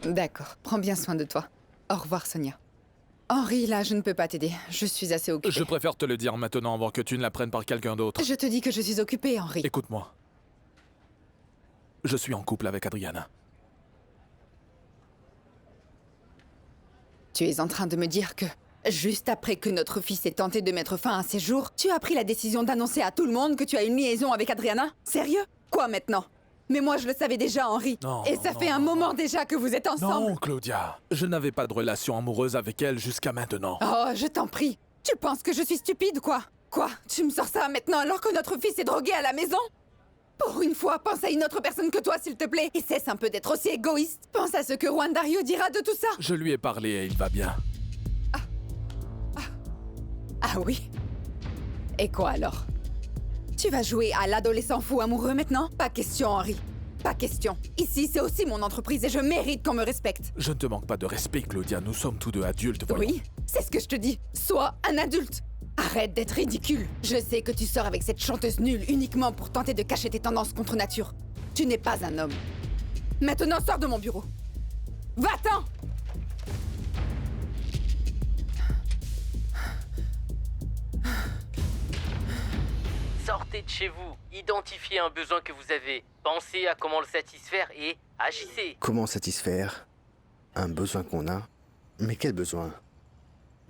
D'accord, prends bien soin de toi. Au revoir, Sonia. Henri, là, je ne peux pas t'aider. Je suis assez occupée. Je préfère te le dire maintenant avant que tu ne la prennes par quelqu'un d'autre. Je te dis que je suis occupée, Henri. Écoute-moi. Je suis en couple avec Adriana. Tu es en train de me dire que, juste après que notre fils ait tenté de mettre fin à ses jours, tu as pris la décision d'annoncer à tout le monde que tu as une liaison avec Adriana? Sérieux? Quoi maintenant? Mais moi, je le savais déjà, Henri. Non, Et ça fait un moment déjà que vous êtes ensemble. Non, Claudia. Je n'avais pas de relation amoureuse avec elle jusqu'à maintenant. Oh, je t'en prie. Tu penses que je suis stupide, quoi? Quoi? Tu me sors ça maintenant alors que notre fils est drogué à la maison? Pour une fois, pense à une autre personne que toi, s'il te plaît. Et cesse un peu d'être aussi égoïste. Pense à ce que Juan Dario dira de tout ça. Je lui ai parlé et il va bien. Ah oui? Et quoi alors? Tu vas jouer à l'adolescent fou amoureux maintenant? Pas question, Henri. Pas question. Ici, c'est aussi mon entreprise et je mérite qu'on me respecte. Je ne te manque pas de respect, Claudia. Nous sommes tous deux adultes, voyons. Oui, c'est ce que je te dis. Sois un adulte. Arrête d'être ridicule. Je sais que tu sors avec cette chanteuse nulle uniquement pour tenter de cacher tes tendances contre nature. Tu n'es pas un homme. Maintenant, sors de mon bureau. Va-t'en! Sortez de chez vous, identifiez un besoin que vous avez, pensez à comment le satisfaire et agissez. Comment satisfaire un besoin qu'on a? Mais quel besoin?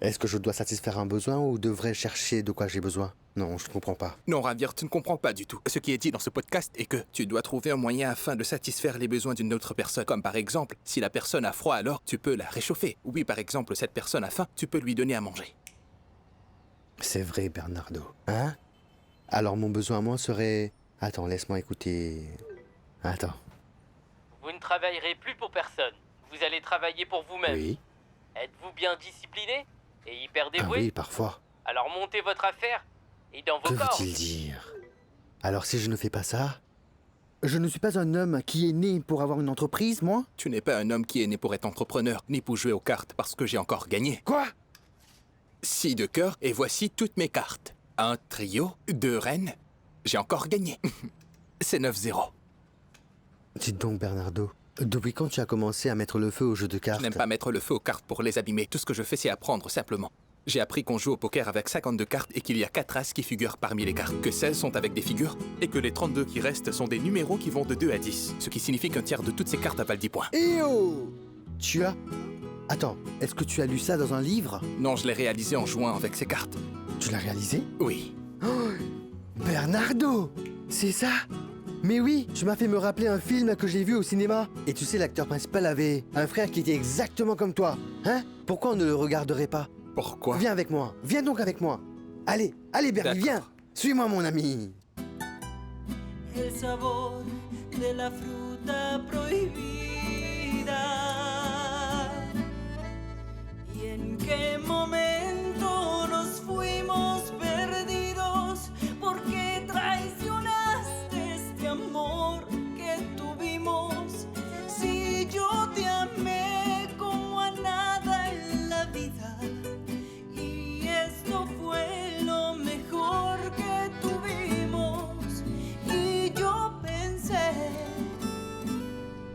Est-ce que je dois satisfaire un besoin ou devrais-je chercher de quoi j'ai besoin? Non, je ne comprends pas. Non, Ravir, tu ne comprends pas du tout. Ce qui est dit dans ce podcast est que tu dois trouver un moyen afin de satisfaire les besoins d'une autre personne. Comme par exemple, si la personne a froid, alors tu peux la réchauffer. Oui, par exemple, cette personne a faim, tu peux lui donner à manger. C'est vrai, Bernardo. Hein? Alors mon besoin à moi serait... Attends, laisse-moi écouter... Attends. Vous ne travaillerez plus pour personne. Vous allez travailler pour vous-même. Oui? Êtes-vous bien discipliné et hyper Ah dévoué? oui, parfois. Alors montez votre affaire et dans vos Que corps. veut-il dire? Alors si je ne fais pas ça... Je ne suis pas un homme qui est né pour avoir une entreprise, moi? Tu n'es pas un homme qui est né pour être entrepreneur, ni pour jouer aux cartes parce que j'ai encore gagné. Quoi? 6 de cœur et voici toutes mes cartes. Un trio, 2 reines, j'ai encore gagné. C'est 9-0. Dites donc, Bernardo, depuis quand tu as commencé à mettre le feu au jeu de cartes? Je n'aime pas mettre le feu aux cartes pour les abîmer. Tout ce que je fais, c'est apprendre simplement. J'ai appris qu'on joue au poker avec 52 cartes et qu'il y a 4 as qui figurent parmi les cartes, que 16 sont avec des figures et que les 32 qui restent sont des numéros qui vont de 2 à 10, ce qui signifie qu'un tiers de toutes ces cartes valent 10 points. Eh oh! Tu as... Attends, est-ce que tu as lu ça dans un livre? Non, je l'ai réalisé en jouant avec ces cartes. Tu l'as réalisé? Oui. Bernardo! C'est ça? Mais oui, tu m'as fait me rappeler un film que j'ai vu au cinéma. Et tu sais, l'acteur principal avait un frère qui était exactement comme toi. Hein? Pourquoi on ne le regarderait pas? Pourquoi? Viens avec moi. Viens donc avec moi. Allez, allez Bernie, D'accord. viens. Suis-moi mon ami. El sabor de la fruta prohibida. Y en qué momento nos fuimos perdidos, porque traicionaste este amor que tuvimos. Si yo te amé como a nada en la vida, y esto fue lo mejor que tuvimos, y yo pensé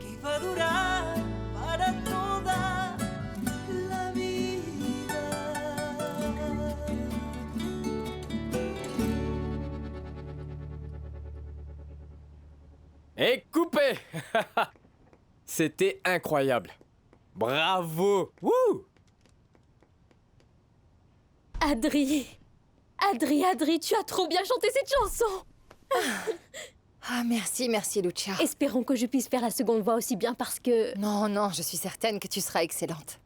que iba a durar para toda la vida. Et coupé. C'était incroyable. Bravo. Wouh. Adri, tu as trop bien chanté cette chanson. Ah, merci, merci, Lucia. Espérons que je puisse faire la seconde voix aussi bien parce que... Non, non, je suis certaine que tu seras excellente.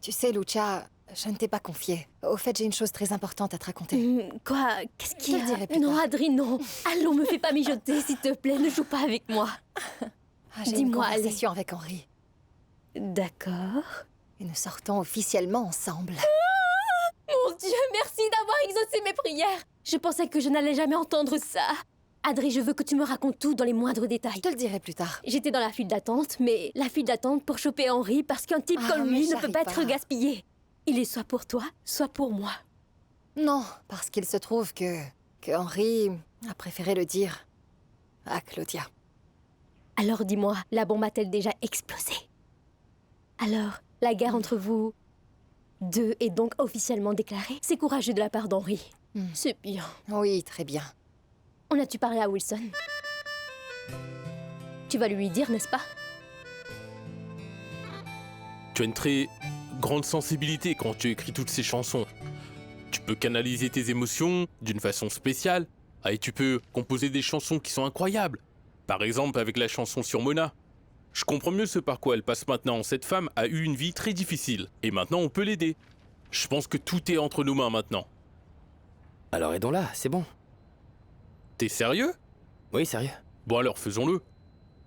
Tu sais, Lucia, je ne t'ai pas confiée. Au fait, j'ai une chose très importante à te raconter. Quoi? Qu'est-ce qu'il y Je te le dirai a? plus Non, tard. Adri, non. Allons, me fais pas mijoter, s'il te plaît. Ne joue pas avec moi. Ah, j'ai une Dis-moi, conversation avec Henri. D'accord. Et nous sortons officiellement ensemble. Mon Dieu, merci d'avoir exaucé mes prières. Je pensais que je n'allais jamais entendre ça. Adri, je veux que tu me racontes tout dans les moindres détails. Je te le dirai plus tard. J'étais dans la file d'attente, mais la file d'attente pour choper Henri parce qu'un type Ah, comme mais lui ne peut j'arrive pas être pas. gaspillé. Il est soit pour toi, soit pour moi. Non, parce qu'il se trouve que Henri a préféré le dire à Claudia. Alors dis-moi, la bombe a-t-elle déjà explosé? Alors, la guerre entre vous deux est donc officiellement déclarée. C'est courageux de la part d'Henri. C'est bien. Oui, très bien. En as-tu parlé à Wilson? Tu vas lui dire, n'est-ce pas? Tu as une très grande sensibilité quand tu écris toutes ces chansons. Tu peux canaliser tes émotions d'une façon spéciale. Et tu peux composer des chansons qui sont incroyables. Par exemple avec la chanson sur Mona. Je comprends mieux ce par quoi elle passe maintenant. Cette femme a eu une vie très difficile. Et maintenant on peut l'aider. Je pense que tout est entre nos mains maintenant. Alors aidons-la, c'est bon. T'es sérieux? Oui, sérieux. Bon alors faisons-le.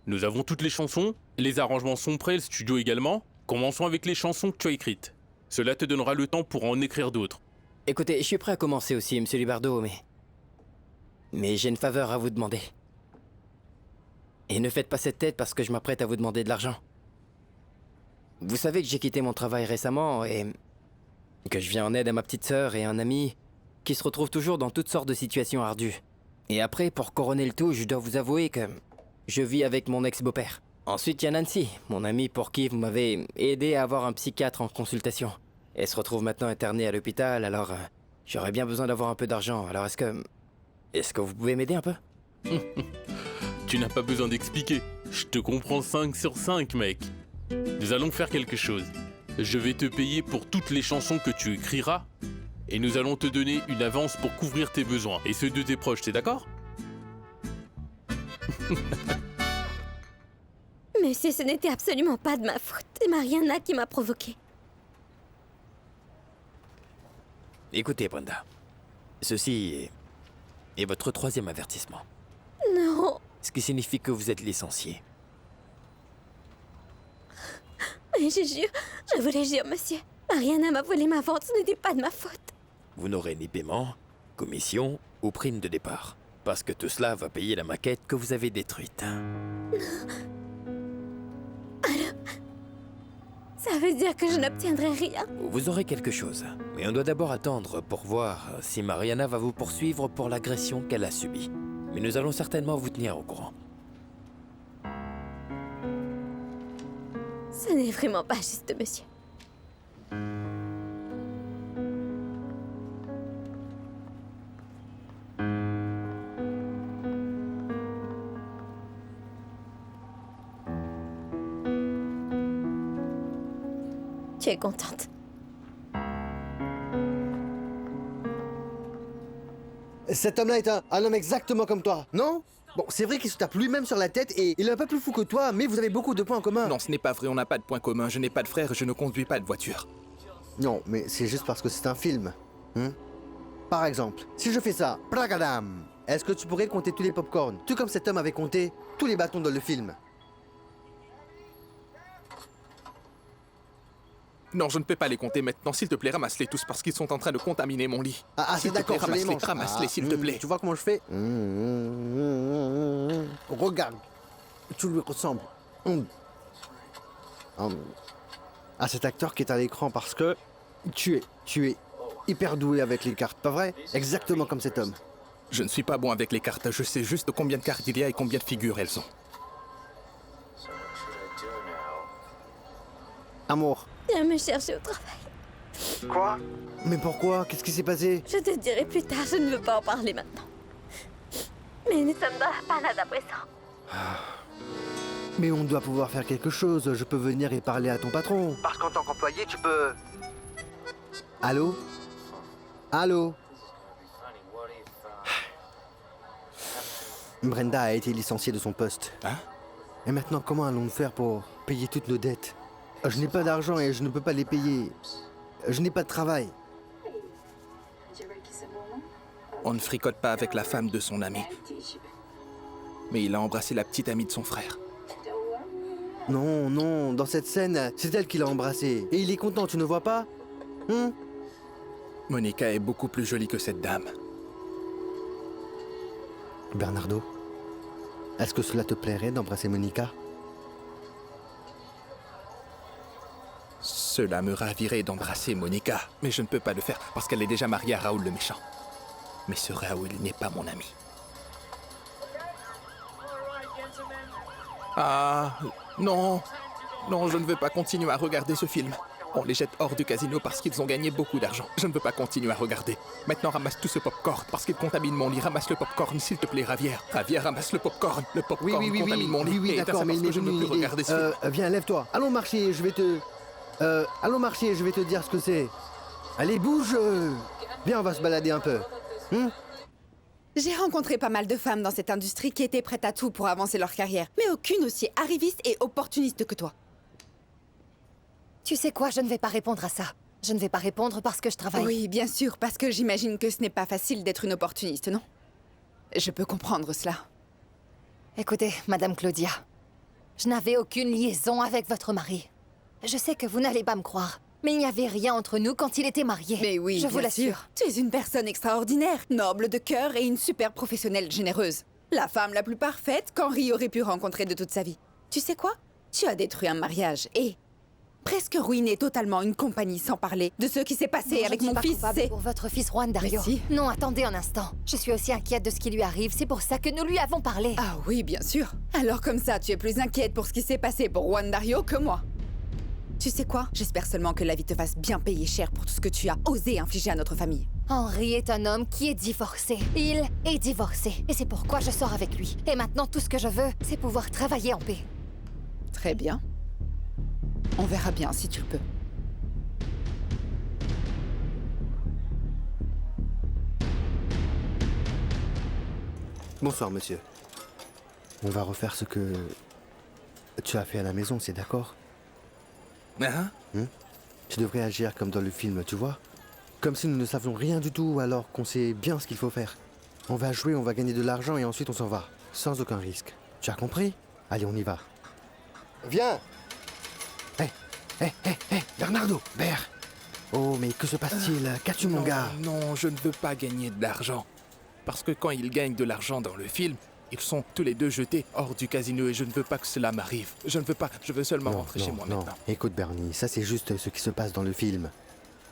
Nous avons toutes les chansons, les arrangements sont prêts, le studio également. Commençons avec les chansons que tu as écrites. Cela te donnera le temps pour en écrire d'autres. Écoutez, je suis prêt à commencer aussi, monsieur Libardo, mais j'ai une faveur à vous demander. Et ne faites pas cette tête parce que je m'apprête à vous demander de l'argent. Vous savez que j'ai quitté mon travail récemment et que je viens en aide à ma petite sœur et un ami qui se retrouvent toujours dans toutes sortes de situations ardues. Et après, pour couronner le tout, je dois vous avouer que je vis avec mon ex-beau-père. Ensuite, il y a Nancy, mon amie pour qui vous m'avez aidé à avoir un psychiatre en consultation. Elle se retrouve maintenant internée à l'hôpital, alors j'aurais bien besoin d'avoir un peu d'argent. Alors est-ce que vous pouvez m'aider un peu? Tu n'as pas besoin d'expliquer. Je te comprends 5 sur 5, mec. Nous allons faire quelque chose. Je vais te payer pour toutes les chansons que tu écriras. Et nous allons te donner une avance pour couvrir tes besoins. Et ceux de tes proches, t'es d'accord? Monsieur, ce n'était absolument pas de ma faute. C'est Mariana qui m'a provoqué. Écoutez, Brenda. Ceci est votre 3e avertissement. Non. Ce qui signifie que vous êtes licencié. Mais je vous le jure, monsieur. Mariana m'a volé ma vente, ce n'était pas de ma faute. Vous n'aurez ni paiement, commission ou prime de départ. Parce que tout cela va payer la maquette que vous avez détruite. Alors, ça veut dire que je n'obtiendrai rien. Vous aurez quelque chose. Mais on doit d'abord attendre pour voir si Mariana va vous poursuivre pour l'agression qu'elle a subie. Mais nous allons certainement vous tenir au courant. Ce n'est vraiment pas juste, monsieur. Tu es contente? Cet homme-là est un homme exactement comme toi, non? Bon, c'est vrai qu'il se tape lui-même sur la tête et il est un peu plus fou que toi, mais vous avez beaucoup de points en commun. Non, ce n'est pas vrai, on n'a pas de points communs. Je n'ai pas de frère et je ne conduis pas de voiture. Non, mais c'est juste parce que c'est un film. Par exemple, si je fais ça, pragadam, est-ce que tu pourrais compter tous les pop-corns, tout comme cet homme avait compté tous les bâtons dans le film? Non, je ne peux pas les compter maintenant. S'il te plaît, ramasse-les tous parce qu'ils sont en train de contaminer mon lit. C'est d'accord, je les mange. Ramasse-les, s'il te plaît. Tu vois comment je fais? Regarde, tu lui ressembles. À cet acteur qui est à l'écran parce que tu es hyper doué avec les cartes, pas vrai? Exactement comme cet homme. Je ne suis pas bon avec les cartes. Je sais juste combien de cartes il y a et combien de figures elles ont. Amour. Viens me chercher au travail. Quoi? Mais pourquoi? Qu'est-ce qui s'est passé? Je te dirai plus tard, je ne veux pas en parler maintenant. Mais nous sommes dans la panade à présent. Mais on doit pouvoir faire quelque chose. Je peux venir et parler à ton patron. Parce qu'en tant qu'employé, tu peux... Allô? Allô? Brenda a été licenciée de son poste. Hein? Et maintenant, comment allons-nous faire pour payer toutes nos dettes? Je n'ai pas d'argent et je ne peux pas les payer. Je n'ai pas de travail. On ne fricote pas avec la femme de son ami. Mais il a embrassé la petite amie de son frère. Non, non, dans cette scène, c'est elle qui l'a embrassé. Et il est content, tu ne vois pas? Monica est beaucoup plus jolie que cette dame. Bernardo, est-ce que cela te plairait d'embrasser Monica? Cela me ravirait d'embrasser Monica, mais je ne peux pas le faire parce qu'elle est déjà mariée à Raoul le méchant. Mais ce Raoul n'est pas mon ami. Ah, non, Non, je ne veux pas continuer à regarder ce film. On les jette hors du casino parce qu'ils ont gagné beaucoup d'argent. Je ne veux pas continuer à regarder. Maintenant, ramasse tout ce popcorn parce qu'il contamine mon lit. Ramasse le popcorn, s'il te plaît, Ravière. Ravière, ramasse le popcorn. Le popcorn contamine mon lit. Oui, Et d'accord, ça, mais parce que je ne veux plus regarder ce film. viens, lève-toi. Allons marcher, je vais te... allons marcher, je vais te dire ce que c'est. Allez, bouge. Viens, on va se balader un peu. J'ai rencontré pas mal de femmes dans cette industrie qui étaient prêtes à tout pour avancer leur carrière, mais aucune aussi arriviste et opportuniste que toi. Tu sais quoi, je ne vais pas répondre à ça. Je ne vais pas répondre parce que je travaille. Oui, bien sûr, parce que j'imagine que ce n'est pas facile d'être une opportuniste, non? Je peux comprendre cela. Écoutez, Madame Claudia, je n'avais aucune liaison avec votre mari. Je sais que vous n'allez pas me croire, mais il n'y avait rien entre nous quand il était marié. Mais oui, je vous bien sûr. l'assure. Tu es une personne extraordinaire, noble de cœur et une super professionnelle généreuse. La femme la plus parfaite qu'Henri aurait pu rencontrer de toute sa vie. Tu sais quoi? Tu as détruit un mariage et... presque ruiné totalement une compagnie, sans parler de ce qui s'est passé avec mon fils. C'est pour votre fils Juan Dario. Mais si. Non, attendez un instant. Je suis aussi inquiète de ce qui lui arrive. C'est pour ça que nous lui avons parlé. Ah oui, bien sûr. Alors comme ça, tu es plus inquiète pour ce qui s'est passé pour Juan Dario que moi. Tu sais quoi? J'espère seulement que la vie te fasse bien payer cher pour tout ce que tu as osé infliger à notre famille. Henri est un homme qui est divorcé. Il est divorcé. Et c'est pourquoi je sors avec lui. Et maintenant, tout ce que je veux, c'est pouvoir travailler en paix. Très bien. On verra bien si tu le peux. Bonsoir, monsieur. On va refaire ce que... tu as fait à la maison, c'est d'accord? Hein? Tu devrais agir comme dans le film, tu vois? Comme si nous ne savions rien du tout alors qu'on sait bien ce qu'il faut faire. On va jouer, on va gagner de l'argent et ensuite on s'en va. Sans aucun risque. Tu as compris? Allez, on y va. Viens! Hé, Bernardo, Ber! Oh, mais que se passe-t-il? Qu'as-tu, mon gars? Non, je ne veux pas gagner de l'argent. Parce que quand ils gagnent de l'argent dans le film, ils sont tous les deux jetés hors du casino et je ne veux pas que cela m'arrive. Je ne veux pas, je veux seulement rentrer chez moi maintenant. Écoute, Bernie, ça c'est juste ce qui se passe dans le film.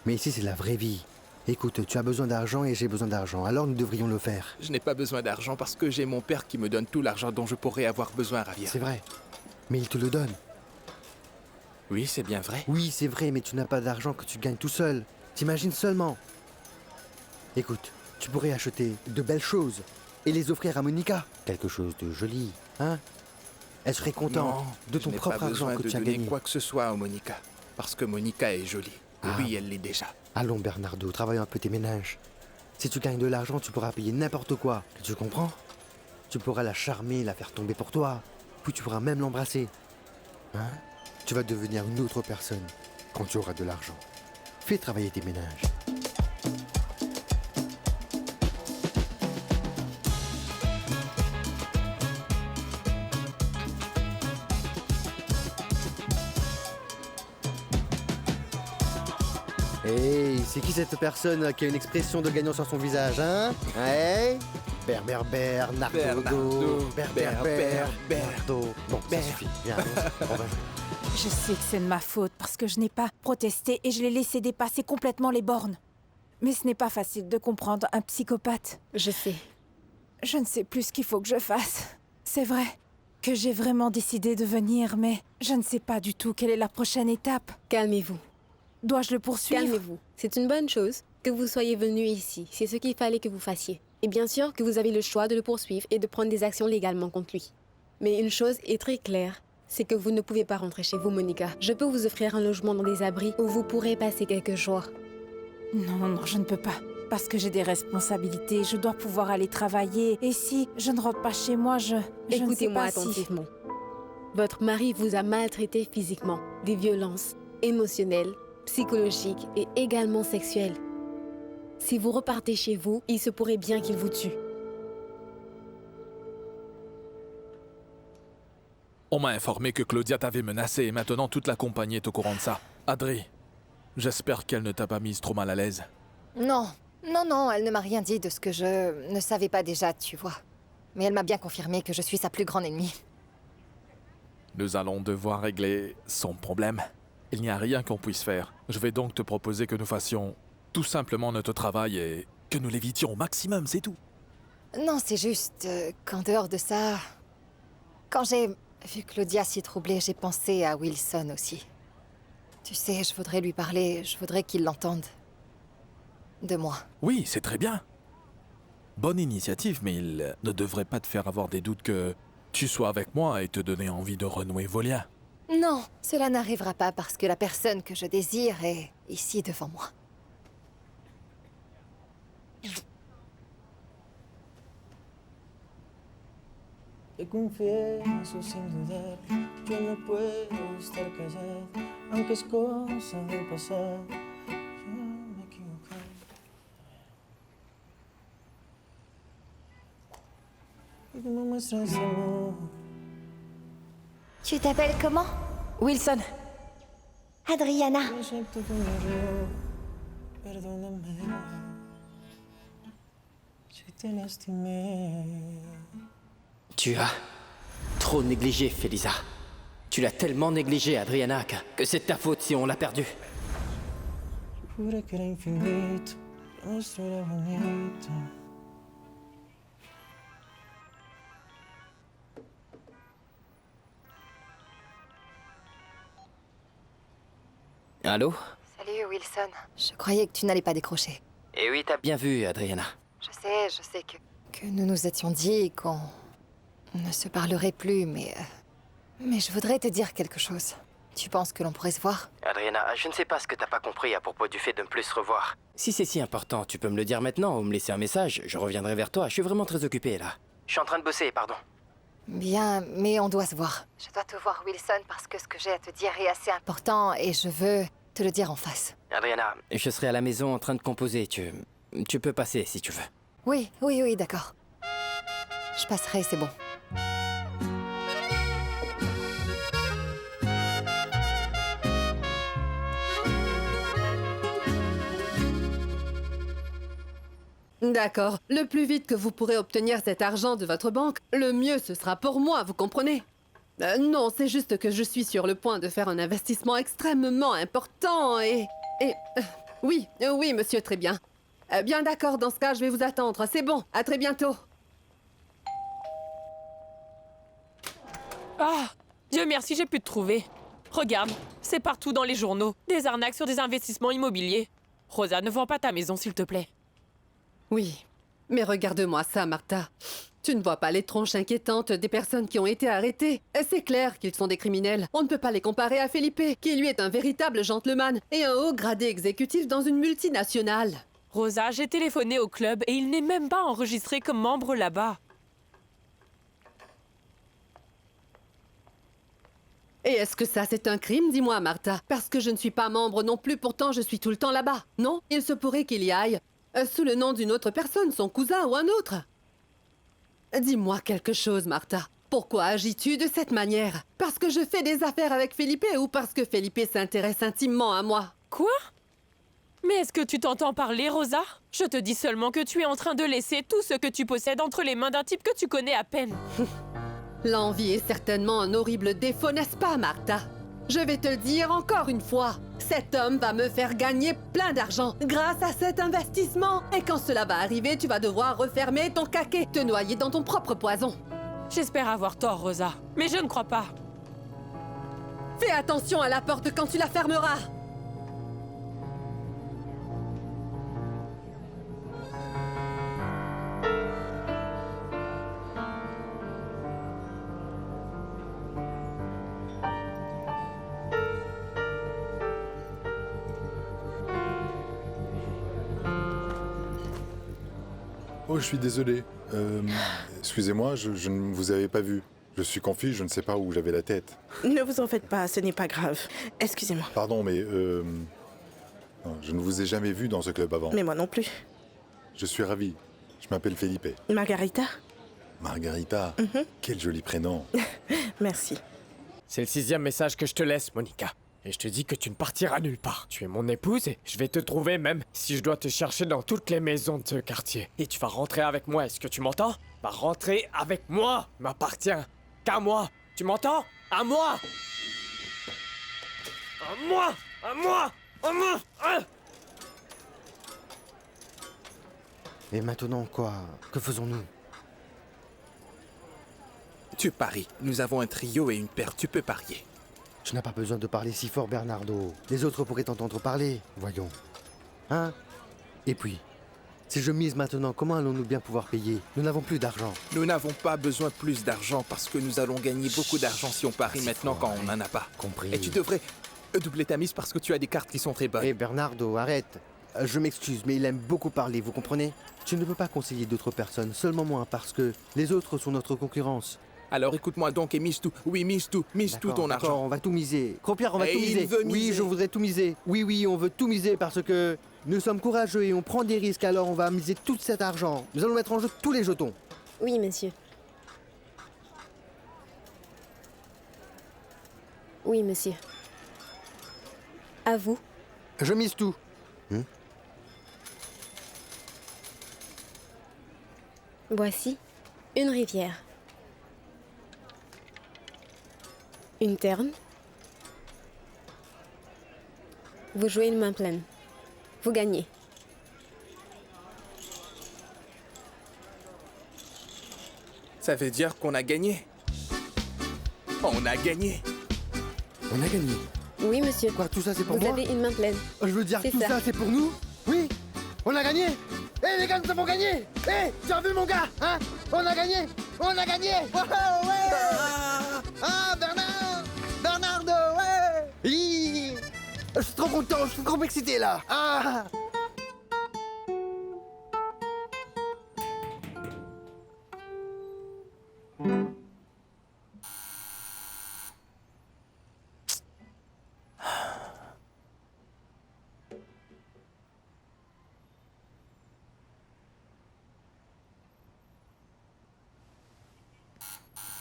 Mais ici, c'est la vraie vie. Écoute, tu as besoin d'argent et j'ai besoin d'argent, alors nous devrions le faire. Je n'ai pas besoin d'argent parce que j'ai mon père qui me donne tout l'argent dont je pourrais avoir besoin, Ravière. C'est vrai. Mais il te le donne. Oui, c'est bien vrai. Oui, c'est vrai, mais tu n'as pas d'argent que tu gagnes tout seul. T'imagines seulement. Écoute, tu pourrais acheter de belles choses et les offrir à Monica. Quelque chose de joli, hein? Elle serait contente de ton propre argent que tu as gagné. Je n'ai pas besoin de donner quoi que ce soit à Monica, parce que Monica est jolie. Oui, elle l'est déjà. Allons, Bernardo, travaille un peu tes ménages. Si tu gagnes de l'argent, tu pourras payer n'importe quoi. Tu comprends? Tu pourras la charmer, la faire tomber pour toi. Puis tu pourras même l'embrasser. Hein? Tu vas devenir une autre personne quand tu auras de l'argent. Fais travailler tes ménages. Hey, c'est qui cette personne qui a une expression de gagnant sur son visage, hein? Hey? Nardo, Berdo. Bon, ça suffit. Viens, on va jouer. Je sais que c'est de ma faute parce que je n'ai pas protesté et je l'ai laissé dépasser complètement les bornes. Mais ce n'est pas facile de comprendre un psychopathe. Je sais. Je ne sais plus ce qu'il faut que je fasse. C'est vrai que j'ai vraiment décidé de venir, mais je ne sais pas du tout quelle est la prochaine étape. Calmez-vous. Dois-je le poursuivre? Calmez-vous. C'est une bonne chose que vous soyez venu ici. C'est ce qu'il fallait que vous fassiez. Et bien sûr que vous avez le choix de le poursuivre et de prendre des actions légalement contre lui. Mais une chose est très claire, c'est que vous ne pouvez pas rentrer chez vous, Monica. Je peux vous offrir un logement dans des abris où vous pourrez passer quelques jours. Non, je ne peux pas. Parce que j'ai des responsabilités, je dois pouvoir aller travailler. Et si je ne rentre pas chez moi, je ne sais Écoutez-moi pas si... attentivement. Votre mari vous a maltraité physiquement, des violences émotionnelles, psychologiques et également sexuelles. Si vous repartez chez vous, il se pourrait bien qu'il vous tue. On m'a informé que Claudia t'avait menacé et maintenant toute la compagnie est au courant de ça. Adri, j'espère qu'elle ne t'a pas mise trop mal à l'aise. Non, elle ne m'a rien dit de ce que je ne savais pas déjà, tu vois. Mais elle m'a bien confirmé que je suis sa plus grande ennemie. Nous allons devoir régler son problème. Il n'y a rien qu'on puisse faire. Je vais donc te proposer que nous fassions tout simplement notre travail et que nous l'évitions au maximum, c'est tout. Non, c'est juste qu'en dehors de ça... Quand j'ai Vu Claudia si troublée, j'ai pensé à Wilson aussi. Tu sais, je voudrais lui parler, je voudrais qu'il l'entende. De moi. Oui, c'est très bien. Bonne initiative, mais il ne devrait pas te faire avoir des doutes que tu sois avec moi et te donner envie de renouer vos liens. Non, cela n'arrivera pas parce que la personne que je désire est ici devant moi. Te confieso sin dudar, yo no puedo estar callado, aunque es cosa del pasado. Yo me equivoqué. Y tú me muestras amor. Tu t'appelles comment? Wilson, Adriana. Yo acepto que me río, perdóname. Si te lastimé. Tu as trop négligé, Felisa. Tu l'as tellement négligé, Adriana, que c'est de ta faute si on l'a perdu. Juré que era infinito, lo nuestro era bonito. Allô? Salut Wilson. Je croyais que tu n'allais pas décrocher. Eh oui, t'as bien vu, Adriana. Je sais que nous nous étions dit qu'on ne se parlerait plus, mais je voudrais te dire quelque chose. Tu penses que l'on pourrait se voir? Adriana, je ne sais pas ce que t'as pas compris à propos du fait de ne plus se revoir. Si c'est si important, tu peux me le dire maintenant ou me laisser un message. Je reviendrai vers toi. Je suis vraiment très occupé là. Je suis en train de bosser, pardon. Bien, mais on doit se voir. Je dois te voir, Wilson, parce que ce que j'ai à te dire est assez important et je veux te le dire en face. Adriana, je serai à la maison en train de composer. Tu peux passer si tu veux. Oui, d'accord. Je passerai, c'est bon. D'accord. Le plus vite que vous pourrez obtenir cet argent de votre banque, le mieux ce sera pour moi, vous comprenez? Non, c'est juste que je suis sur le point de faire un investissement extrêmement important oui, monsieur, très bien. Bien d'accord, dans ce cas, je vais vous attendre. C'est bon, à très bientôt. Ah, Dieu merci, j'ai pu te trouver. Regarde, c'est partout dans les journaux. Des arnaques sur des investissements immobiliers. Rosa, ne vends pas ta maison, s'il te plaît. Oui, mais regarde-moi ça, Martha. Tu ne vois pas les tronches inquiétantes des personnes qui ont été arrêtées. C'est clair qu'ils sont des criminels. On ne peut pas les comparer à Felipe, qui lui est un véritable gentleman et un haut gradé exécutif dans une multinationale. Rosa, j'ai téléphoné au club et il n'est même pas enregistré comme membre là-bas. Et est-ce que ça, c'est un crime, dis-moi, Martha? Parce que je ne suis pas membre non plus, pourtant je suis tout le temps là-bas. Non, il se pourrait qu'il y aille, sous le nom d'une autre personne, son cousin ou un autre. Dis-moi quelque chose, Martha. Pourquoi agis-tu de cette manière? Parce que je fais des affaires avec Felipe ou parce que Felipe s'intéresse intimement à moi? Quoi? Mais est-ce que tu t'entends parler, Rosa? Je te dis seulement que tu es en train de laisser tout ce que tu possèdes entre les mains d'un type que tu connais à peine. L'envie est certainement un horrible défaut, n'est-ce pas, Martha? Je vais te le dire encore une fois. Cet homme va me faire gagner plein d'argent grâce à cet investissement. Et quand cela va arriver, tu vas devoir refermer ton caquet, te noyer dans ton propre poison. J'espère avoir tort, Rosa, mais je ne crois pas. Fais attention à la porte quand tu la fermeras. Oh, je suis désolé. Excusez-moi, je ne vous avais pas vu. Je suis confus, je ne sais pas où j'avais la tête. Ne vous en faites pas, ce n'est pas grave. Excusez-moi. Pardon, mais non, je ne vous ai jamais vu dans ce club avant. Mais moi non plus. Je suis ravi. Je m'appelle Felipe. Margarita? Margarita, quel joli prénom. Merci. C'est le 6e message que je te laisse, Monica. Et je te dis que tu ne partiras nulle part. Tu es mon épouse et je vais te trouver même si je dois te chercher dans toutes les maisons de ce quartier. Et tu vas rentrer avec moi, est-ce que tu m'entends? Va rentrer avec moi, m'appartient qu'à moi. Tu m'entends? À moi! À moi! À moi! À moi! Ah! Et maintenant quoi? Que faisons-nous? Tu paries. Nous avons un trio et une paire. Tu peux parier. Tu n'as pas besoin de parler si fort, Bernardo. Les autres pourraient t'entendre parler. Voyons. Hein? Et puis, si je mise maintenant, comment allons-nous bien pouvoir payer? Nous n'avons plus d'argent. Nous n'avons pas besoin de plus d'argent parce que nous allons gagner beaucoup d'argent si on parie maintenant quand on n'en a pas. Compris. Et tu devrais doubler ta mise parce que tu as des cartes qui sont très bonnes. Hé Bernardo, arrête. Je m'excuse, mais il aime beaucoup parler, vous comprenez? Tu ne peux pas conseiller d'autres personnes, seulement moi, parce que les autres sont notre concurrence. Alors écoute-moi donc et mise tout. Oui, mise tout ton argent. On va tout miser. Cropière, on va tout miser. Veut Oui, miser. je voudrais tout miser. Oui, on veut tout miser parce que nous sommes courageux et on prend des risques, alors on va miser tout cet argent. Nous allons mettre en jeu tous les jetons. Oui, monsieur. Oui, monsieur. À vous. Je mise tout. Voici une rivière. Une terne. Vous jouez une main pleine. Vous gagnez. Ça veut dire qu'on a gagné. On a gagné. On a gagné. Oui, monsieur. Quoi, tout ça c'est pour Vous moi? avez une main pleine. Je veux dire, C'est tout ça. ça c'est pour nous? Oui. On a gagné. Hé les gars, nous avons gagné. Hé, tu as vu mon gars? Hein? On a gagné. On a gagné. Oh, ouais. Ah, Bernardo, ouais. Je suis trop content, je suis trop excité là. Ah.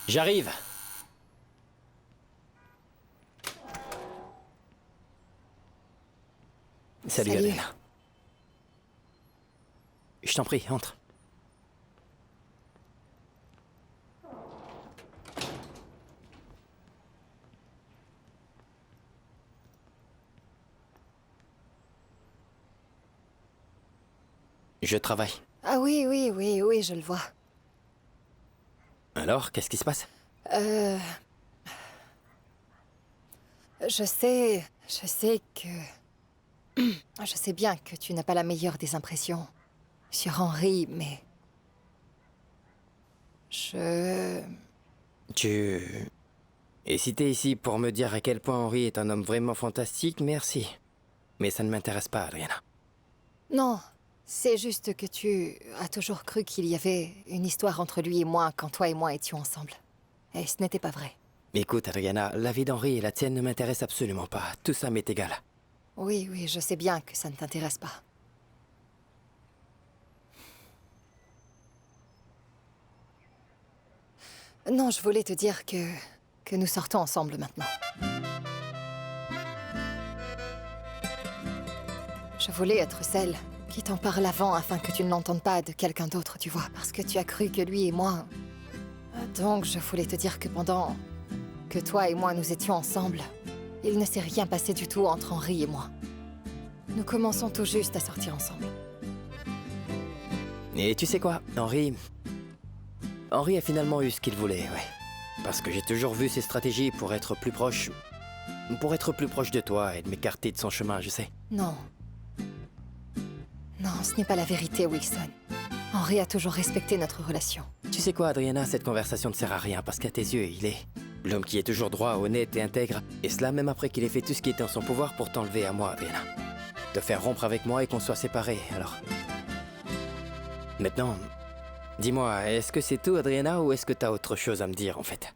J'arrive. Salut, Salut. Adrien. Je t'en prie, entre. Je travaille. Ah oui, je le vois. Alors, qu'est-ce qui se passe? Je sais que... Je sais bien que tu n'as pas la meilleure des impressions sur Henri, mais... Et si t'es ici pour me dire à quel point Henri est un homme vraiment fantastique, merci. Mais ça ne m'intéresse pas, Adriana. Non, c'est juste que tu as toujours cru qu'il y avait une histoire entre lui et moi quand toi et moi étions ensemble. Et ce n'était pas vrai. Écoute, Adriana, la vie d'Henri et la tienne ne m'intéressent absolument pas. Tout ça m'est égal. Oui, je sais bien que ça ne t'intéresse pas. Non, je voulais te dire que nous sortons ensemble maintenant. Je voulais être celle qui t'en parle avant afin que tu ne l'entendes pas de quelqu'un d'autre, tu vois, parce que tu as cru que lui et moi... Donc, je voulais te dire que pendant que toi et moi nous étions ensemble, il ne s'est rien passé du tout entre Henri et moi. Nous commençons tout juste à sortir ensemble. Et tu sais quoi, Henri a finalement eu ce qu'il voulait, ouais. Parce que j'ai toujours vu ses stratégies pour être plus proche... Pour être plus proche de toi et de m'écarter de son chemin, je sais. Non. Non, ce n'est pas la vérité, Wilson. Henri a toujours respecté notre relation. Tu sais quoi, Adriana, cette conversation ne sert à rien parce qu'à tes yeux, il est l'homme qui est toujours droit, honnête et intègre. Et cela même après qu'il ait fait tout ce qui était en son pouvoir pour t'enlever à moi, Adriana. Te faire rompre avec moi et qu'on soit séparés, alors... Maintenant, dis-moi, est-ce que c'est tout, Adriana, ou est-ce que t'as autre chose à me dire, en fait?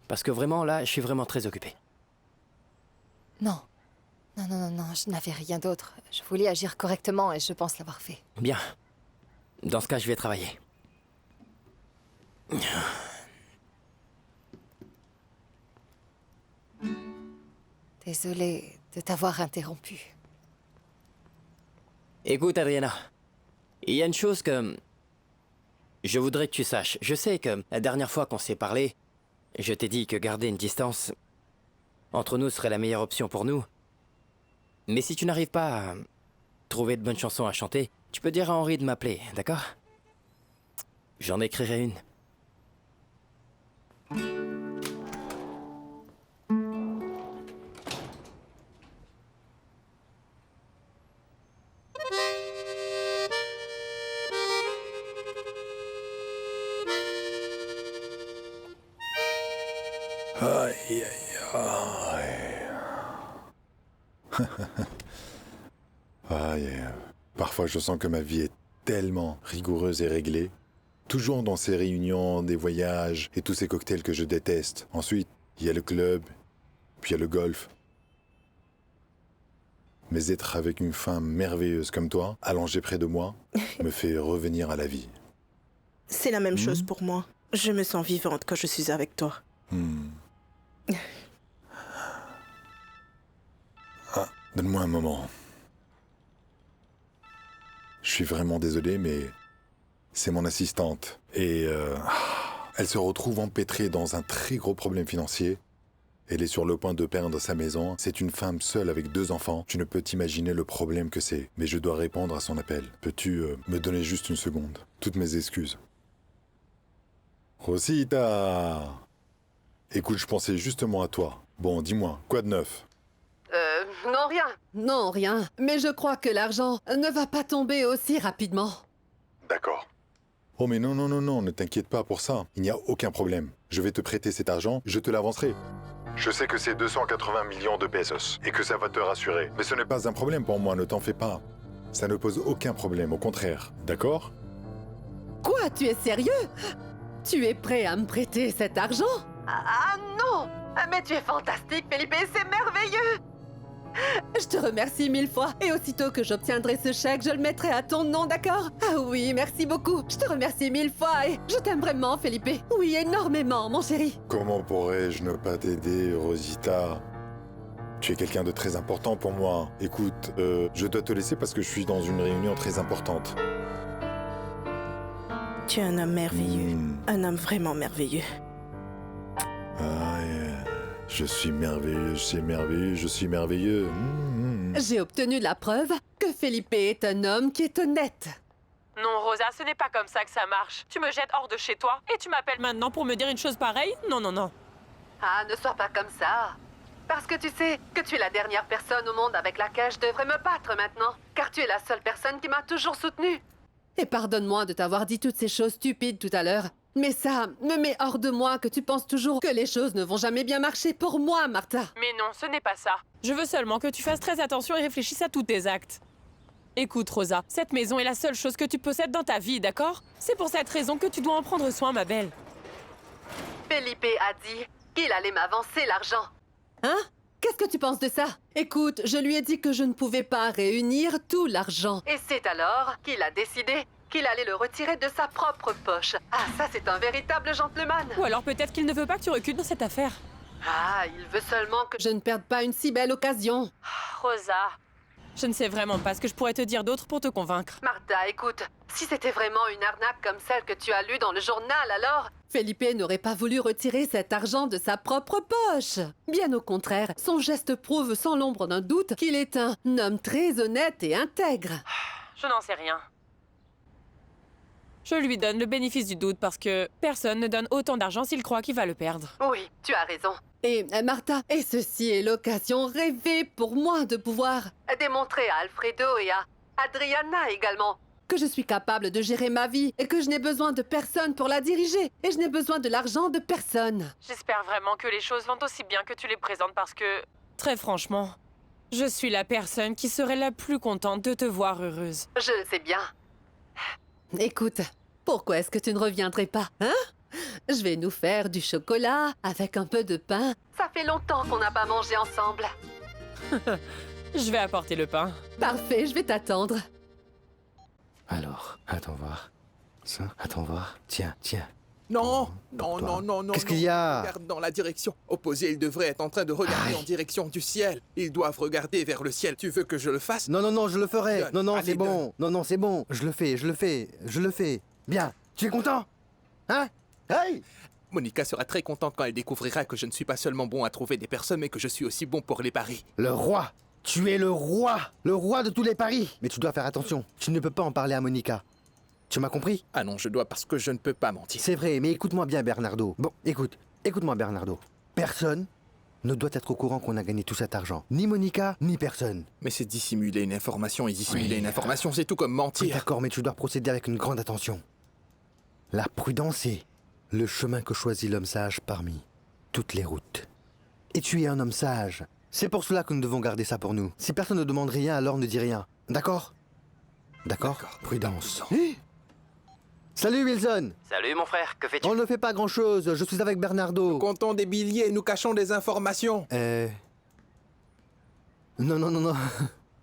Parce que vraiment, là, je suis vraiment très occupé. Non. Non, je n'avais rien d'autre. Je voulais agir correctement et je pense l'avoir fait. Bien. Dans ce cas, je vais travailler. Désolée de t'avoir interrompu. Écoute, Adriana, il y a une chose que... Je voudrais que tu saches. Je sais que la dernière fois qu'on s'est parlé, je t'ai dit que garder une distance entre nous serait la meilleure option pour nous. Mais si tu n'arrives pas à trouver de bonnes chansons à chanter, tu peux dire à Henri de m'appeler, d'accord? J'en écrirai une. Aïe, aïe, aïe. Aïe. Parfois, je sens que ma vie est tellement rigoureuse et réglée. Toujours dans ces réunions, des voyages et tous ces cocktails que je déteste. Ensuite, il y a le club, puis il y a le golf. Mais être avec une femme merveilleuse comme toi, allongée près de moi, me fait revenir à la vie. C'est la même chose pour moi. Je me sens vivante quand je suis avec toi. Ah, donne-moi un moment. Je suis vraiment désolé, mais c'est mon assistante. Et elle se retrouve empêtrée dans un très gros problème financier. Elle est sur le point de perdre sa maison. C'est une femme seule avec 2 enfants. Tu ne peux t'imaginer le problème que c'est. Mais je dois répondre à son appel. Peux-tu me donner juste une seconde? Toutes mes excuses. Rosita! Écoute, je pensais justement à toi. Bon, dis-moi, quoi de neuf? Non, rien. Non, rien. Mais je crois que l'argent ne va pas tomber aussi rapidement. D'accord. Oh mais non, ne t'inquiète pas pour ça. Il n'y a aucun problème. Je vais te prêter cet argent, je te l'avancerai. Je sais que c'est 280 millions de pesos et que ça va te rassurer. Mais ce n'est pas un problème pour moi, ne t'en fais pas. Ça ne pose aucun problème, au contraire. D'accord? Quoi, tu es sérieux? Tu es prêt à me prêter cet argent? Ah non! Mais tu es fantastique, Felipe, c'est merveilleux! Je te remercie 1000 fois, et aussitôt que j'obtiendrai ce chèque, je le mettrai à ton nom, d'accord? Ah oui, merci beaucoup. Je te remercie 1000 fois, et je t'aime vraiment, Felipe. Oui, énormément, mon chéri. Comment pourrais-je ne pas t'aider, Rosita? Tu es quelqu'un de très important pour moi. Écoute, je dois te laisser parce que je suis dans une réunion très importante. Tu es un homme merveilleux. Un homme vraiment merveilleux. Je suis merveilleux, c'est merveilleux, je suis merveilleux. J'ai obtenu la preuve que Felipe est un homme qui est honnête. Non, Rosa, ce n'est pas comme ça que ça marche. Tu me jettes hors de chez toi et tu m'appelles maintenant pour me dire une chose pareille? Non, non, non. Ah, ne sois pas comme ça. Parce que tu sais que tu es la dernière personne au monde avec laquelle je devrais me battre maintenant. Car tu es la seule personne qui m'a toujours soutenue. Et pardonne-moi de t'avoir dit toutes ces choses stupides tout à l'heure. Mais ça me met hors de moi que tu penses toujours que les choses ne vont jamais bien marcher pour moi, Martha. Mais non, ce n'est pas ça. Je veux seulement que tu fasses très attention et réfléchisses à tous tes actes. Écoute, Rosa, cette maison est la seule chose que tu possèdes dans ta vie, d'accord? C'est pour cette raison que tu dois en prendre soin, ma belle. Felipe a dit qu'il allait m'avancer l'argent. Hein? Qu'est-ce que tu penses de ça? Écoute, je lui ai dit que je ne pouvais pas réunir tout l'argent. Et c'est alors qu'il a décidé qu'il allait le retirer de sa propre poche. Ah, ça, c'est un véritable gentleman. Ou alors peut-être qu'il ne veut pas que tu recules dans cette affaire. Ah, il veut seulement que je ne perde pas une si belle occasion. Rosa, je ne sais vraiment pas ce que je pourrais te dire d'autre pour te convaincre. Martha, écoute, si c'était vraiment une arnaque comme celle que tu as lue dans le journal, alors Felipe n'aurait pas voulu retirer cet argent de sa propre poche. Bien au contraire, son geste prouve sans l'ombre d'un doute qu'il est un homme très honnête et intègre. Je n'en sais rien. Je lui donne le bénéfice du doute parce que personne ne donne autant d'argent s'il croit qu'il va le perdre. Oui, tu as raison. Et Martha, et ceci est l'occasion rêvée pour moi de pouvoir démontrer à Alfredo et à Adriana également que je suis capable de gérer ma vie et que je n'ai besoin de personne pour la diriger et je n'ai besoin de l'argent de personne. J'espère vraiment que les choses vont aussi bien que tu les présentes parce que, très franchement, je suis la personne qui serait la plus contente de te voir heureuse. Je le sais bien. Écoute, pourquoi est-ce que tu ne reviendrais pas, hein? Je vais nous faire du chocolat avec un peu de pain. Ça fait longtemps qu'on n'a pas mangé ensemble. Je vais apporter le pain. Parfait, je vais t'attendre. Alors, attends voir. Ça, attends voir. Tiens. Non, Pour toi. non. Qu'est-ce qu'il y a? Regarde dans la direction opposée. Ils devraient être en train de regarder en direction du ciel. Ils doivent regarder vers le ciel. Tu veux que je le fasse? Non, je le ferai. Donne. Non, Allez, c'est bon. Non, c'est bon. Je le fais. Bien. Tu es content? Hein? Hey! Monica sera très contente quand elle découvrira que je ne suis pas seulement bon à trouver des personnes, mais que je suis aussi bon pour les paris. Le roi! Tu es le roi! Le roi de tous les paris! Mais tu dois faire attention. Tu ne peux pas en parler à Monica. Tu m'as compris? Ah non, je dois parce que je ne peux pas mentir. C'est vrai, mais écoute-moi bien, Bernardo. Bon, écoute-moi, Bernardo. Personne ne doit être au courant qu'on a gagné tout cet argent. Ni Monica, ni personne. Mais c'est dissimuler une information, et dissimuler une information, c'est tout comme mentir. Oui, d'accord, mais tu dois procéder avec une grande attention. La prudence est le chemin que choisit l'homme sage parmi toutes les routes. Et tu es un homme sage. C'est pour cela que nous devons garder ça pour nous. Si personne ne demande rien, alors ne dis rien. D'accord? D'accord. Prudence. Salut Wilson! Salut mon frère, que fais-tu? On ne fait pas grand-chose, je suis avec Bernardo. Nous comptons des billets et nous cachons des informations. Non.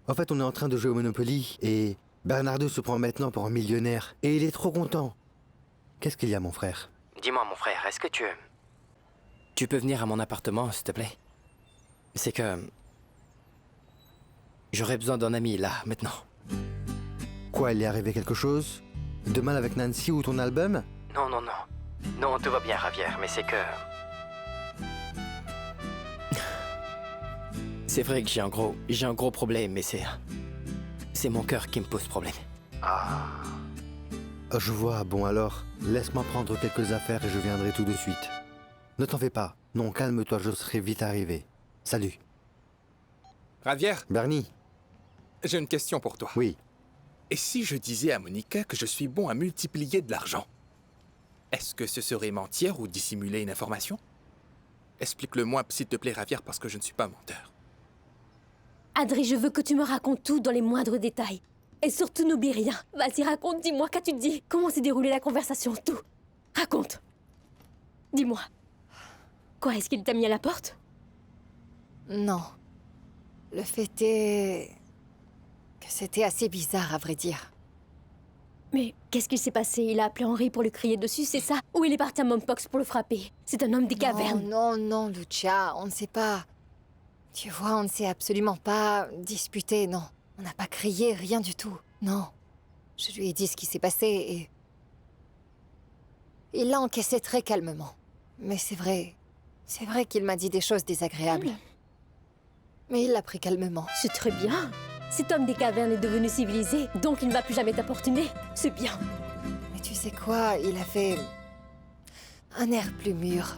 En fait, on est en train de jouer au Monopoly et Bernardo se prend maintenant pour un millionnaire. Et il est trop content. Qu'est-ce qu'il y a, mon frère? Dis-moi mon frère, est-ce que tu peux venir à mon appartement, s'il te plaît? C'est que... j'aurais besoin d'un ami, là, maintenant. Quoi, il est arrivé quelque chose? De mal avec Nancy ou ton album? Non. Non, tout va bien, Javier, mais c'est que... C'est vrai que j'ai un gros problème, mais c'est mon cœur qui me pose problème. Ah. Je vois, bon alors, laisse-moi prendre quelques affaires et je viendrai tout de suite. Ne t'en fais pas. Non, calme-toi, je serai vite arrivé. Salut. Javier. Bernie. J'ai une question pour toi. Oui. Et si je disais à Monica que je suis bon à multiplier de l'argent? Est-ce que ce serait mentir ou dissimuler une information? Explique-le-moi, s'il te plaît, Javier, parce que je ne suis pas menteur. Adri, je veux que tu me racontes tout dans les moindres détails. Et surtout, n'oublie rien. Vas-y, raconte, dis-moi, qu'as-tu dit? Comment s'est déroulée la conversation? Tout. Raconte. Dis-moi. Quoi, est-ce qu'il t'a mis à la porte? Non. Le fait est... que c'était assez bizarre, à vrai dire. Mais qu'est-ce qu'il s'est passé? Il a appelé Henry pour lui crier dessus, c'est ça? Ou il est parti à Mompox pour le frapper? C'est un homme des cavernes. Non, Lucia, on ne sait pas... Tu vois, on ne s'est absolument pas disputé, non. On n'a pas crié, rien du tout. Non. Je lui ai dit ce qui s'est passé et... il l'a encaissé très calmement. Mais c'est vrai qu'il m'a dit des choses désagréables. Mais il l'a pris calmement. C'est très bien. Cet homme des cavernes est devenu civilisé, donc il ne va plus jamais t'apportuner. C'est bien. Mais tu sais quoi, il a fait... un air plus mûr.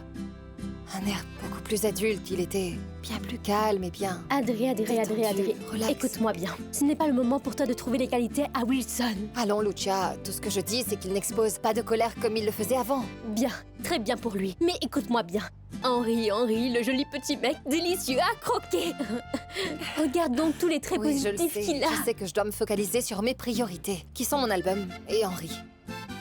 Un air beaucoup plus adulte, il était bien plus calme et bien... Adri, relax. écoute-moi bien. Ce n'est pas le moment pour toi de trouver les qualités à Wilson. Allons, Lucia, tout ce que je dis, c'est qu'il n'expose pas de colère comme il le faisait avant. Bien, très bien pour lui. Mais écoute-moi bien. Henry, le joli petit mec délicieux à croquer. Regarde donc tous les traits positifs qu'il a. Je sais que je dois me focaliser sur mes priorités, qui sont mon album et Henry.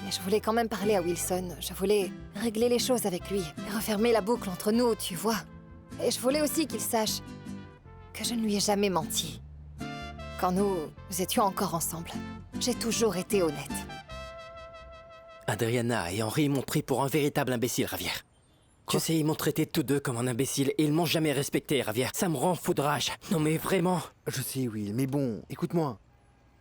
Mais je voulais quand même parler à Wilson. Je voulais régler les choses avec lui. Et refermer la boucle entre nous, tu vois. Et je voulais aussi qu'il sache que je ne lui ai jamais menti. Quand nous étions encore ensemble, j'ai toujours été honnête. Adriana et Henry m'ont pris pour un véritable imbécile, Javier. Tu sais, ils m'ont traité tous deux comme un imbécile et ils m'ont jamais respecté, Javier. Ça me rend fou de rage. Non mais vraiment. Je sais, Will, mais bon, écoute-moi.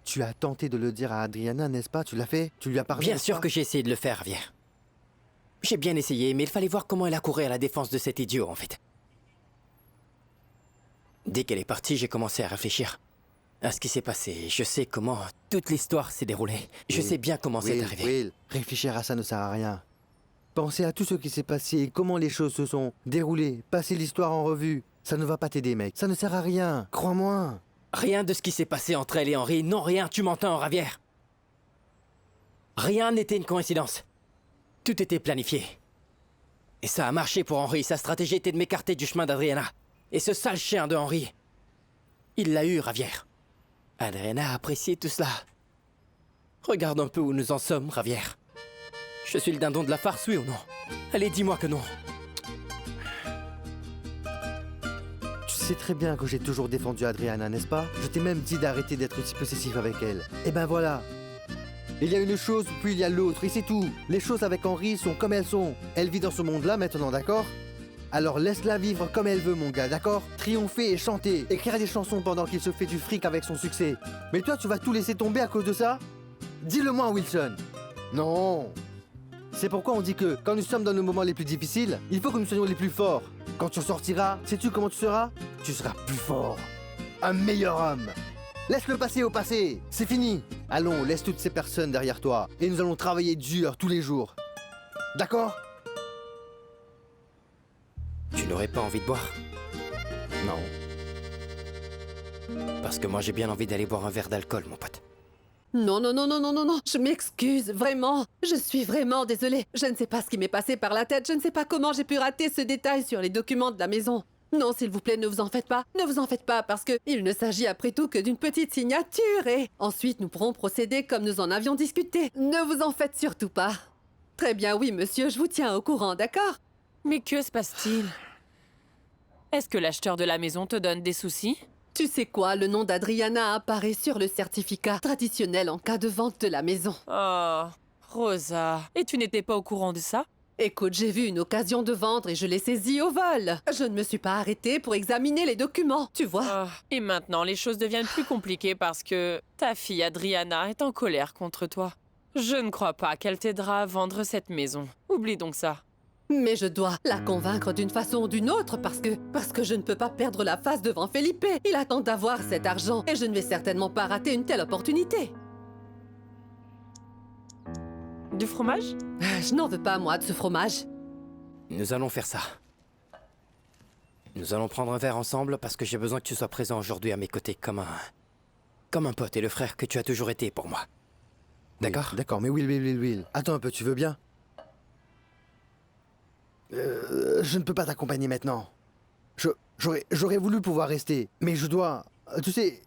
Tu as tenté de le dire à Adriana, n'est-ce pas? Tu l'as fait? Tu lui as parlé? Bien sûr que j'ai essayé de le faire, Javier. J'ai bien essayé, mais il fallait voir comment elle a couru à la défense de cet idiot, en fait. Dès qu'elle est partie, j'ai commencé à réfléchir à ce qui s'est passé. Je sais comment toute l'histoire s'est déroulée. Je sais bien comment c'est arrivé. Will, réfléchir à ça ne sert à rien. Pensez à tout ce qui s'est passé, comment les choses se sont déroulées, passer l'histoire en revue. Ça ne va pas t'aider, mec. Ça ne sert à rien. Crois-moi. Rien de ce qui s'est passé entre elle et Henry. Non, rien, tu m'entends, Javier. Rien n'était une coïncidence. Tout était planifié. Et ça a marché pour Henry. Sa stratégie était de m'écarter du chemin d'Adriana. Et ce sale chien de Henry, il l'a eu, Javier. Adriana a apprécié tout cela. Regarde un peu où nous en sommes, Javier. Je suis le dindon de la farce, oui ou non? Allez, dis-moi que non. Tu sais très bien que j'ai toujours défendu Adriana, n'est-ce pas? Je t'ai même dit d'arrêter d'être si possessif avec elle. Et ben voilà. Il y a une chose, puis il y a l'autre, et c'est tout. Les choses avec Henry sont comme elles sont. Elle vit dans ce monde-là maintenant, d'accord? Alors laisse-la vivre comme elle veut, mon gars, d'accord? Triompher et chanter, écrire des chansons pendant qu'il se fait du fric avec son succès. Mais toi, tu vas tout laisser tomber à cause de ça? Dis-le-moi, Wilson. Non. C'est pourquoi on dit que, quand nous sommes dans nos moments les plus difficiles, il faut que nous soyons les plus forts. Quand tu sortiras, sais-tu comment tu seras? Tu seras plus fort. Un meilleur homme. Laisse le passé au passé. C'est fini. Allons, laisse toutes ces personnes derrière toi. Et nous allons travailler dur tous les jours. D'accord? Tu n'aurais pas envie de boire? Non. Parce que moi j'ai bien envie d'aller boire un verre d'alcool, mon pote. Non, non, non, non, non, non, non, je m'excuse, vraiment. Je suis vraiment désolée. Je ne sais pas ce qui m'est passé par la tête. Je ne sais pas comment j'ai pu rater ce détail sur les documents de la maison. Non, s'il vous plaît, ne vous en faites pas. Ne vous en faites pas, parce que il ne s'agit après tout que d'une petite signature et ensuite nous pourrons procéder comme nous en avions discuté. Ne vous en faites surtout pas. Très bien, oui, monsieur, je vous tiens au courant, d'accord? Mais que se passe-t-il? Est-ce que l'acheteur de la maison te donne des soucis? Tu sais quoi, le nom d'Adriana apparaît sur le certificat traditionnel en cas de vente de la maison. Oh, Rosa. Et tu n'étais pas au courant de ça? Écoute, j'ai vu une occasion de vendre et je l'ai saisie au vol. Je ne me suis pas arrêtée pour examiner les documents, tu vois. Et maintenant, les choses deviennent plus compliquées parce que ta fille Adriana est en colère contre toi. Je ne crois pas qu'elle t'aidera à vendre cette maison. Oublie donc ça. Mais je dois la convaincre d'une façon ou d'une autre parce que je ne peux pas perdre la face devant Felipe. Il attend d'avoir cet argent et je ne vais certainement pas rater une telle opportunité. Du fromage? Je n'en veux pas, moi, de ce fromage. Nous allons faire ça. Nous allons prendre un verre ensemble parce que j'ai besoin que tu sois présent aujourd'hui à mes côtés comme un pote et le frère que tu as toujours été pour moi. D'accord? Oui, d'accord, mais Will. Attends un peu, tu veux bien? Je ne peux pas t'accompagner maintenant. J'aurais voulu pouvoir rester, mais je dois... Tu sais,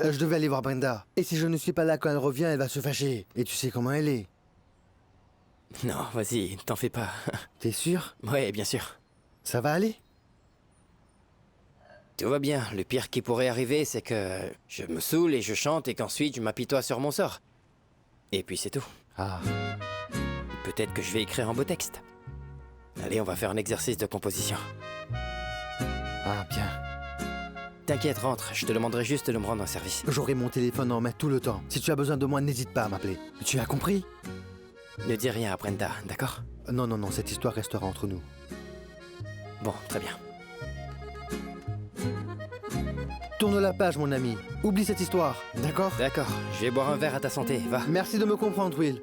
je devais aller voir Brenda. Et si je ne suis pas là quand elle revient, elle va se fâcher. Et tu sais comment elle est. Non, vas-y, t'en fais pas. T'es sûr? Ouais, bien sûr. Ça va aller? Tout va bien. Le pire qui pourrait arriver, c'est que je me saoule et je chante et qu'ensuite je m'apitoie sur mon sort. Et puis c'est tout. Ah. Peut-être que je vais écrire un beau texte. Allez, on va faire un exercice de composition. Ah, bien. T'inquiète, rentre. Je te demanderai juste de me rendre un service. J'aurai mon téléphone en main tout le temps. Si tu as besoin de moi, n'hésite pas à m'appeler. Tu as compris? Ne dis rien à Brenda, d'accord? Non, cette histoire restera entre nous. Bon, très bien. Tourne la page, mon ami. Oublie cette histoire, d'accord? D'accord, je vais boire un verre à ta santé, va. Merci de me comprendre, Will.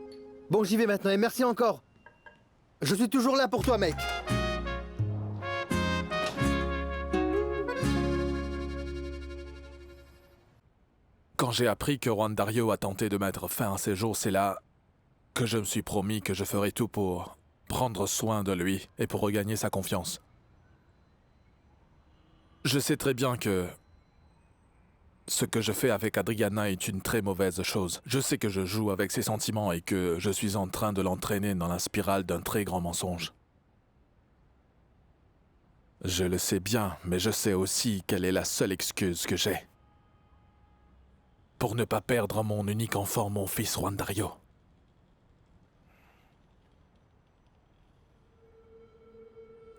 Bon, j'y vais maintenant et merci encore. Je suis toujours là pour toi, mec. Quand j'ai appris que Juan Dario a tenté de mettre fin à ses jours, c'est là que je me suis promis que je ferais tout pour prendre soin de lui et pour regagner sa confiance. Je sais très bien que ce que je fais avec Adriana est une très mauvaise chose. Je sais que je joue avec ses sentiments et que je suis en train de l'entraîner dans la spirale d'un très grand mensonge. Je le sais bien, mais je sais aussi quelle est la seule excuse que j'ai pour ne pas perdre mon unique enfant, mon fils Juan Dario.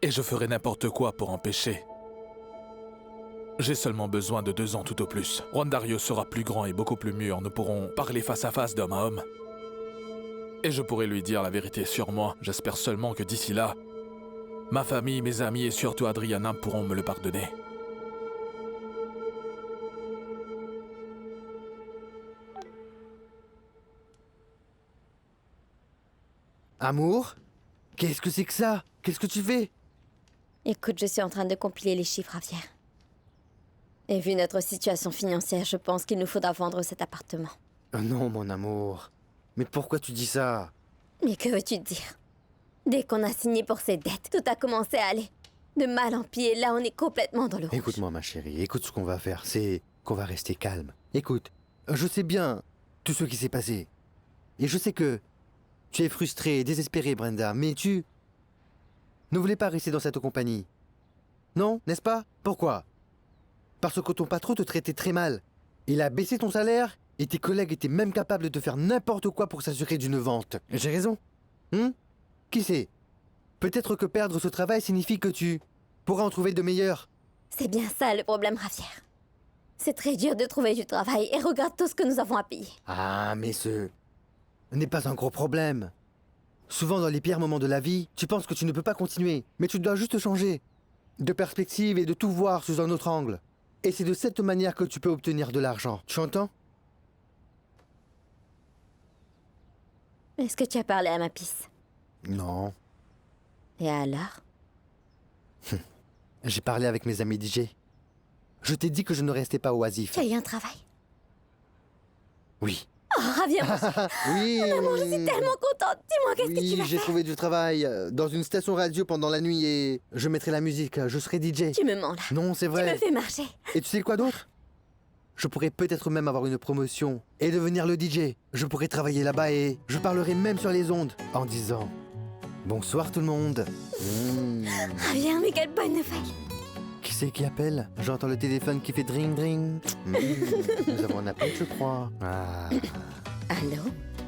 Et je ferai n'importe quoi pour empêcher. J'ai seulement besoin de 2 ans tout au plus. Juan Dario sera plus grand et beaucoup plus mûr. Nous pourrons parler face à face d'homme à homme. Et je pourrai lui dire la vérité sur moi. J'espère seulement que d'ici là, ma famille, mes amis et surtout Adriana pourront me le pardonner. Amour? Qu'est-ce que c'est que ça? Qu'est-ce que tu fais? Écoute, je suis en train de compiler les chiffres, Javier. Et vu notre situation financière, je pense qu'il nous faudra vendre cet appartement. Non, mon amour. Mais pourquoi tu dis ça? Mais que veux-tu dire? Dès qu'on a signé pour ces dettes, tout a commencé à aller de mal en pis. Et là, on est complètement dans le rouge. Écoute-moi, ma chérie. Écoute ce qu'on va faire. C'est qu'on va rester calme. Écoute, je sais bien tout ce qui s'est passé. Et je sais que tu es frustrée, désespérée, Brenda. Mais tu ne voulais pas rester dans cette compagnie. Non, n'est-ce pas? Pourquoi? Parce que ton patron te traitait très mal. Il a baissé ton salaire et tes collègues étaient même capables de faire n'importe quoi pour s'assurer d'une vente. J'ai raison? Qui sait? Peut-être que perdre ce travail signifie que tu pourras en trouver de meilleurs. C'est bien ça le problème, Javier. C'est très dur de trouver du travail et regarde tout ce que nous avons à payer. Ah, mais ce n'est pas un gros problème. Souvent dans les pires moments de la vie, tu penses que tu ne peux pas continuer, mais tu dois juste changer de perspective et de tout voir sous un autre angle. Et c'est de cette manière que tu peux obtenir de l'argent. Tu entends? Est-ce que tu as parlé à ma pisse? Non. Et alors? J'ai parlé avec mes amis DJ. Je t'ai dit que je ne restais pas oisif. Tu as eu un travail? Oui, Oh, reviens. Oui. Mon amour, je suis tellement contente. Dis-moi, qu'est-ce que tu vas J'ai faire? trouvé du travail dans une station radio pendant la nuit et je mettrai la musique, je serai DJ. Tu me mens là. Non, c'est vrai. Tu me fais marcher. Et tu sais quoi d'autre? Je pourrais peut-être même avoir une promotion et devenir le DJ. Je pourrais travailler là-bas et je parlerai même sur les ondes en disant « Bonsoir tout le monde ». Reviens, mais quelle bonne nouvelle. Qui c'est qui appelle? J'entends le téléphone qui fait dring dring. Nous avons un appel, je crois. Ah. Allô?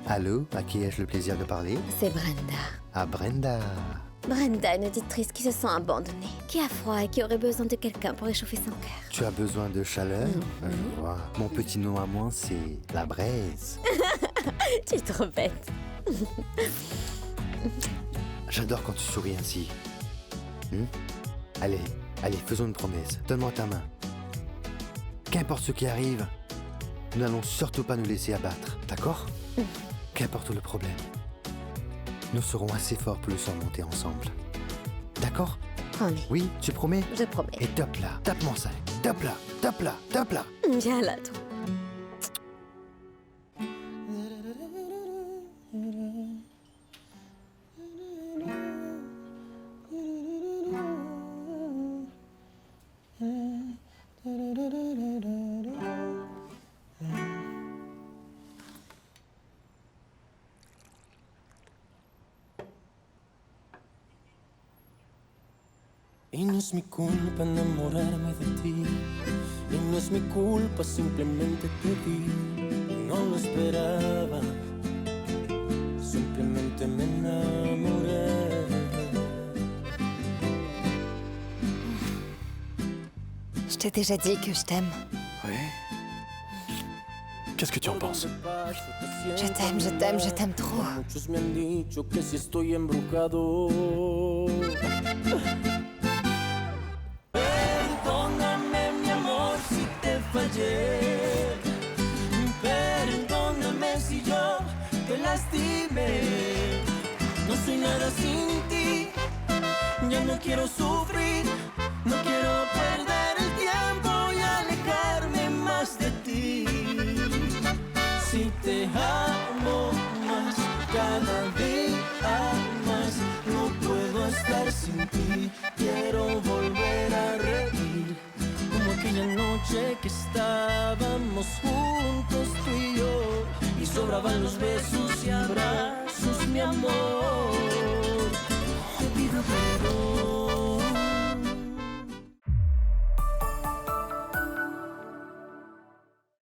Allô? À qui ai-je le plaisir de parler? C'est Brenda. À Brenda. Brenda, une auditrice qui se sent abandonnée, qui a froid et qui aurait besoin de quelqu'un pour réchauffer son cœur. Tu as besoin de chaleur? Je vois. Mon petit nom à moi, c'est la braise. Tu es trop bête. J'adore quand tu souris ainsi. Allez, faisons une promesse. Donne-moi ta main. Qu'importe ce qui arrive, nous n'allons surtout pas nous laisser abattre, d'accord? Qu'importe le problème, nous serons assez forts pour le surmonter ensemble. D'accord? Promis. Oui, tu promets? Je promets. Et top là, tape-moi ça. Top là, top là, top là. Viens là, toi. Y no es mi culpa enamorarme de ti. Y no es mi culpa, simplemente te vi. Y no lo esperaba. Simplemente me enamoré. Je t'ai déjà dit que je t'aime. Oui. Qu'est-ce que tu en penses? Je t'aime, je t'aime, je t'aime trop. Muchos me han dicho que si estoy embrujado. Perdóname, mi amor, si te fallé. Perdóname si yo te lastimé. No soy nada sin ti. Ya no quiero sufrir. No quiero perder el tiempo y alejarme más de ti. Si te amo más, cada día más, no puedo estar sin ti. Quiero volver a reír, como aquella noche que estábamos juntos tú y yo, y sobraban los besos y abrazos, mi amor.